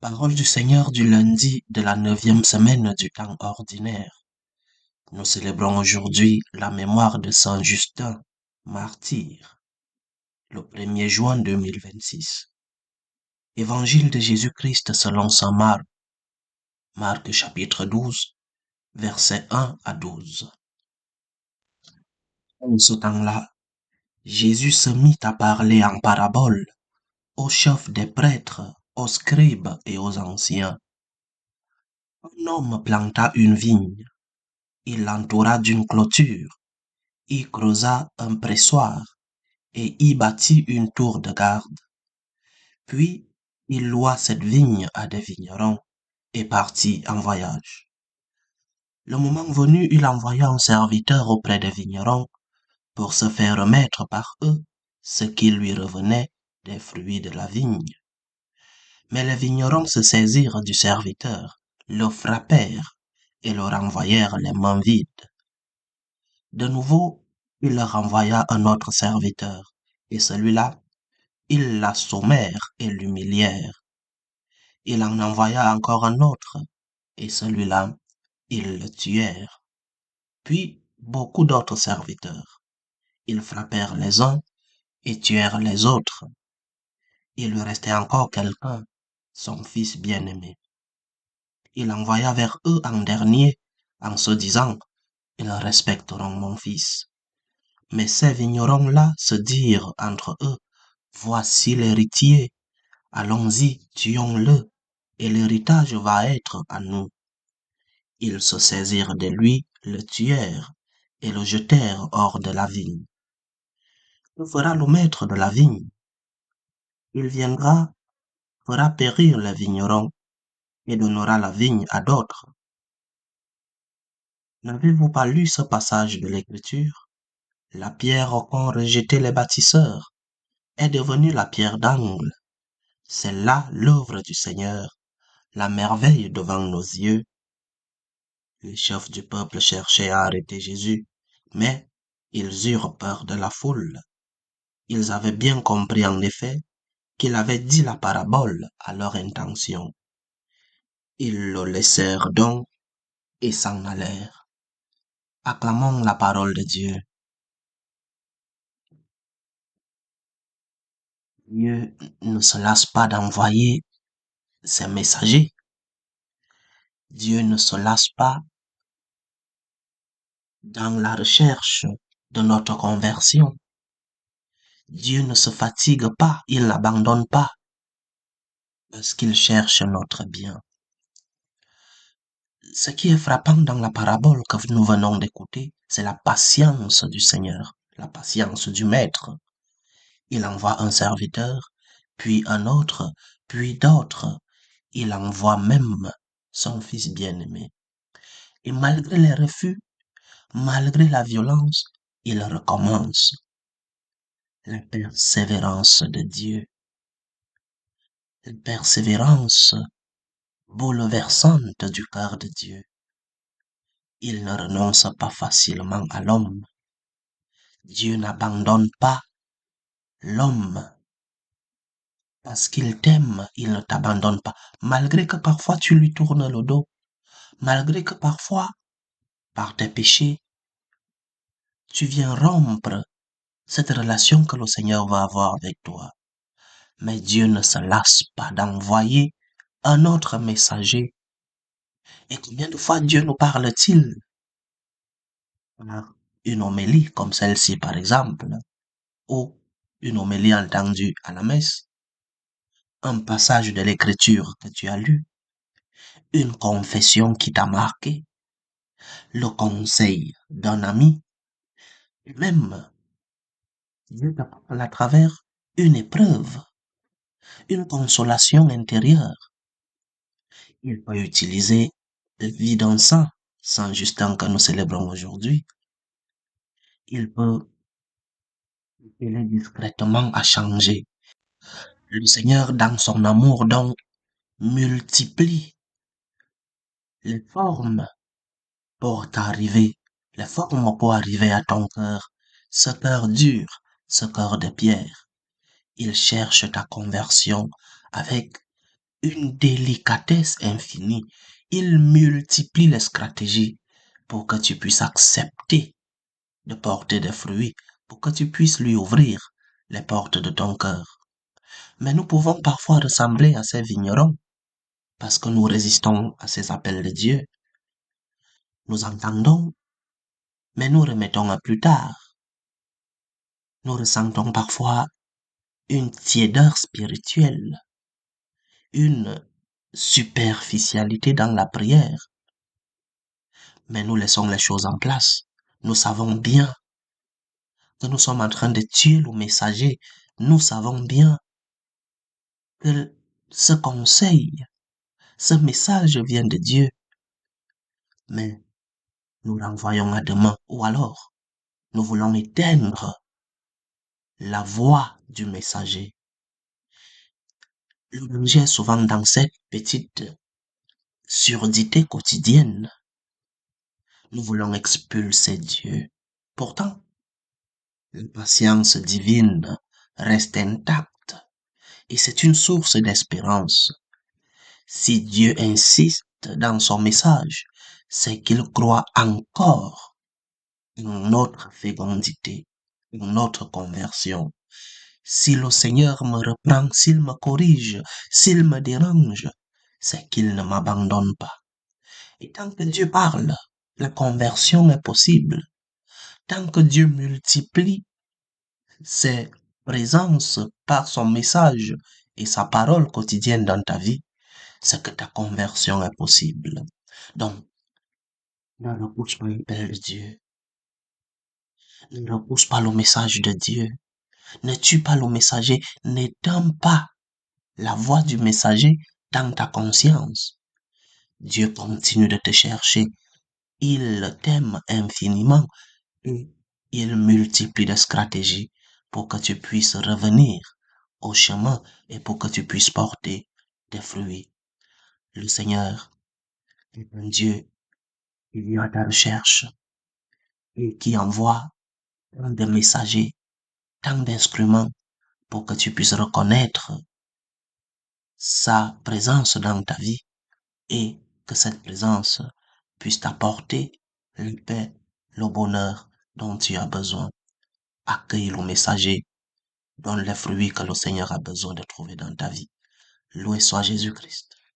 Parole du Seigneur du lundi de la 9e semaine du temps ordinaire. Nous célébrons aujourd'hui la mémoire de Saint Justin, martyr, le 1er juin 2026. Évangile de Jésus-Christ selon saint Marc, Marc chapitre 12, versets 1 à 12. En ce temps-là, Jésus se mit à parler en parabole aux chefs des prêtres, aux scribes et aux anciens. Un homme planta une vigne. Il l'entoura d'une clôture, y creusa un pressoir et y bâtit une tour de garde. Puis il loua cette vigne à des vignerons et partit en voyage. Le moment venu, il envoya un serviteur auprès des vignerons pour se faire remettre par eux ce qui lui revenait des fruits de la vigne. Mais les vignerons se saisirent du serviteur, le frappèrent et le renvoyèrent les mains vides. De nouveau, il leur envoya un autre serviteur, et celui-là, ils l'assommèrent et l'humilièrent. Il en envoya encore un autre, et celui-là, ils le tuèrent. Puis beaucoup d'autres serviteurs. Ils frappèrent les uns et tuèrent les autres. Il lui restait encore quelqu'un, son fils bien-aimé. Il envoya vers eux un dernier, en se disant, ils respecteront mon fils. Mais ces vignerons-là se dirent entre eux, voici l'héritier, allons-y, tuons-le, et l'héritage va être à nous. Ils se saisirent de lui, le tuèrent, et le jetèrent hors de la vigne. Que fera le maître de la vigne? Il viendra, fera périr les vignerons, et donnera la vigne à d'autres. N'avez-vous pas lu ce passage de l'Écriture? La pierre qu'ont rejeté les bâtisseurs est devenue la pierre d'angle. C'est là l'œuvre du Seigneur, la merveille devant nos yeux. Les chefs du peuple cherchaient à arrêter Jésus, mais ils eurent peur de la foule. Ils avaient bien compris en effet qu'il avait dit la parabole à leur intention. Ils le laissèrent donc et s'en allèrent. Acclamons la parole de Dieu. Dieu ne se lasse pas d'envoyer ses messagers. Dieu ne se lasse pas dans la recherche de notre conversion. Dieu ne se fatigue pas, il n'abandonne pas, parce qu'il cherche notre bien. Ce qui est frappant dans la parabole que nous venons d'écouter, c'est la patience du Seigneur, la patience du Maître. Il envoie un serviteur, puis un autre, puis d'autres. Il envoie même son Fils bien-aimé. Et malgré les refus, malgré la violence, il recommence. La persévérance de Dieu, la persévérance bouleversante du cœur de Dieu. Il ne renonce pas facilement à l'homme. Dieu n'abandonne pas l'homme. Parce qu'il t'aime, il ne t'abandonne pas. Malgré que parfois tu lui tournes le dos. Malgré que parfois, par tes péchés, tu viens rompre cette relation que le Seigneur va avoir avec toi. Mais Dieu ne se lasse pas d'envoyer un autre messager. Et combien de fois Dieu nous parle-t-il? Par une homélie comme celle-ci, par exemple, ou une homélie entendue à la messe, un passage de l'écriture que tu as lu, une confession qui t'a marqué, le conseil d'un ami, et même Dieu te parle à travers une épreuve, une consolation intérieure. Il peut utiliser le vie d'un saint, Saint Justin que nous célébrons aujourd'hui. Il peut aider discrètement à changer. Le Seigneur, dans son amour, donc, multiplie les formes pour t'arriver, les formes pour arriver à ton cœur, ce cœur dur, ce cœur de pierre. Il cherche ta conversion avec une délicatesse infinie. Il multiplie les stratégies pour que tu puisses accepter de porter des fruits, pour que tu puisses lui ouvrir les portes de ton cœur. Mais nous pouvons parfois ressembler à ces vignerons parce que nous résistons à ces appels de Dieu. Nous entendons, mais nous remettons à plus tard. Nous ressentons parfois une tiédeur spirituelle, une superficialité dans la prière, mais nous laissons les choses en place. Nous savons bien que nous sommes en train de tuer le messager. Nous savons bien que ce conseil, ce message vient de Dieu, mais nous l'envoyons à demain. Ou alors, nous voulons éteindre la voix du messager. Le danger est souvent dans cette petite surdité quotidienne. Nous voulons expulser Dieu. Pourtant, la patience divine reste intacte et c'est une source d'espérance. Si Dieu insiste dans son message, c'est qu'il croit encore en notre fécondité, en notre conversion. Si le Seigneur me reprend, s'il me corrige, s'il me dérange, c'est qu'il ne m'abandonne pas. Et tant que Dieu parle, la conversion est possible. Tant que Dieu multiplie ses présences par son message et sa parole quotidienne dans ta vie, c'est que ta conversion est possible. Donc, ne repousse pas l'appel de Dieu. Ne repousse pas le message de Dieu. Ne tue pas le messager. N'éteins pas la voix du messager dans ta conscience. Dieu continue de te chercher. Il t'aime infiniment et il multiplie des stratégies pour que tu puisses revenir au chemin et pour que tu puisses porter des fruits. Le Seigneur est un Dieu qui vient à ta recherche et qui envoie tant de messagers, tant d'instruments pour que tu puisses reconnaître sa présence dans ta vie et que cette présence puisse t'apporter la paix, le bonheur dont tu as besoin. Accueille le messager, donne les fruits que le Seigneur a besoin de trouver dans ta vie. Loué soit Jésus-Christ.